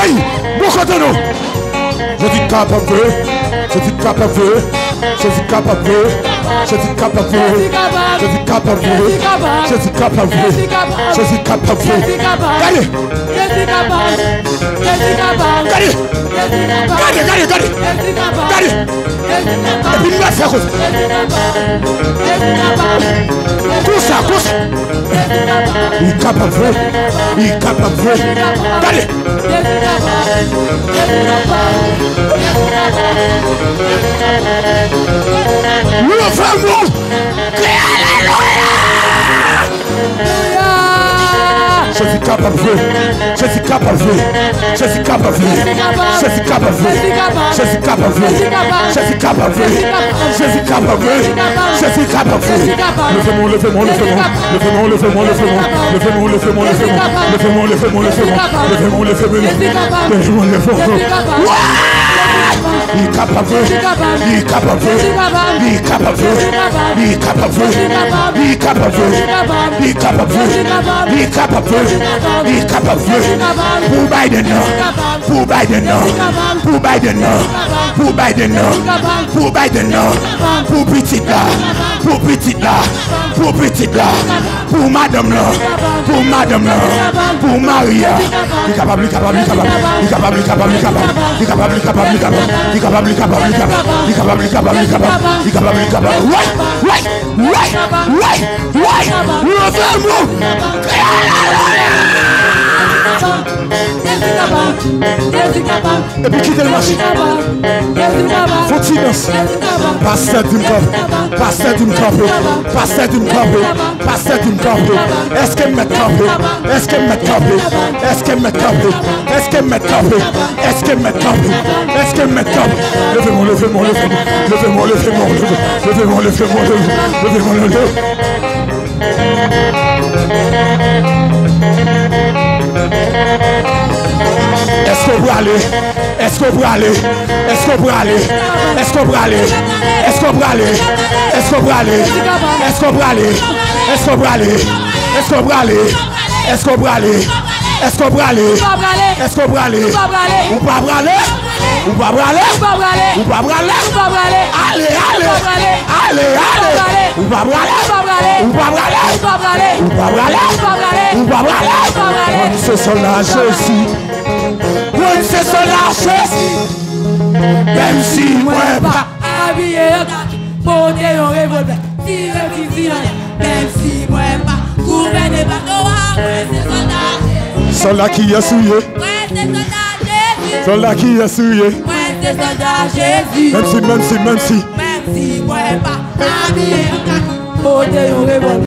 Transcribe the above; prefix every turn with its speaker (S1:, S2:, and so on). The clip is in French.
S1: Aïe, mon côté nous. Je suis capable. Je suis capable. Je suis capable. Je suis capable. Je suis capable. Je suis capable. Je suis capable. Allez. Allez. Et puis il va faire quoi? Tout ça. Il est capable. Il est capable. Allez. Levez-vous. Je suis capable. Je suis capable. Je suis capable. Je suis capable. Je suis capable. Je suis capable. Je suis capable. Je suis capable. Levez-moi, levez-moi, levez-moi. Levez-moi, levez-moi, levez-moi. Levez-moi, levez-moi, levez-moi. Levez-moi, levez-moi, levez-moi. Levez-moi, levez-moi. Levez-moi, levez-moi. Il est capable. Il est capable. Il est capable. Il est capable. Il est capable. Il est capable. Il est capable. Il est capable. Pour Biden, pour Biden, pour Biden, pour Biden, pour Biden, pour petit là, pour petit là, pour petit là, pour madame là, pour madame là, pour Maria. Il est capable, il est capable, il est capable, il est capable, il est capable, il est capable, il est capable, il est capable, il est capable, il est capable, il est capable, il est capable, il est capable, il est capable, il est capable, il est capable, il est capable. Et puis quittez le marché. Faut qu'il danse. Pasteur d'une copie. Pasteur d'une copie. Pasteur d'une copie. Pasteur d'une copie. Est-ce qu'elle met copie? Est-ce qu'elle met copie? Est-ce qu'elle met copie? Est-ce qu'elle met copie? Est-ce qu'elle met copie? Est-ce qu'elle met copie? Levez-moi, levez-moi, levez-moi. Levez-moi, levez-moi, levez-moi, levez-moi, levez-moi, levez-moi. Est-ce qu'on peut aller? Est-ce qu'on peut aller? Est-ce qu'on peut aller? Est-ce qu'on peut aller? Est-ce qu'on peut aller? Est-ce qu'on peut aller? Est-ce qu'on peut aller? Est-ce qu'on peut aller? Est-ce qu'on peut aller? Est-ce qu'on peut aller? Est-ce qu'on peut aller? Est-ce qu'on peut aller? Ou pas aller? Ou pas aller? Ou pas aller? Allez, allez! Allez, allez! Ou pas aller? Ou pas aller? Ou pas aller? Ou pas aller? C'est son âge aussi. C'est son âge aussi. Même si moi pas habillé, porter un revolver, tirer un fusil, même si moi pas gouverner pas c'est soldat qui est souillé. Ouais, c'est soldat Jésus. Soldat qui est souillé. Ouais, c'est soldat Jésus. Même si moi pas habillé, porter un revolver.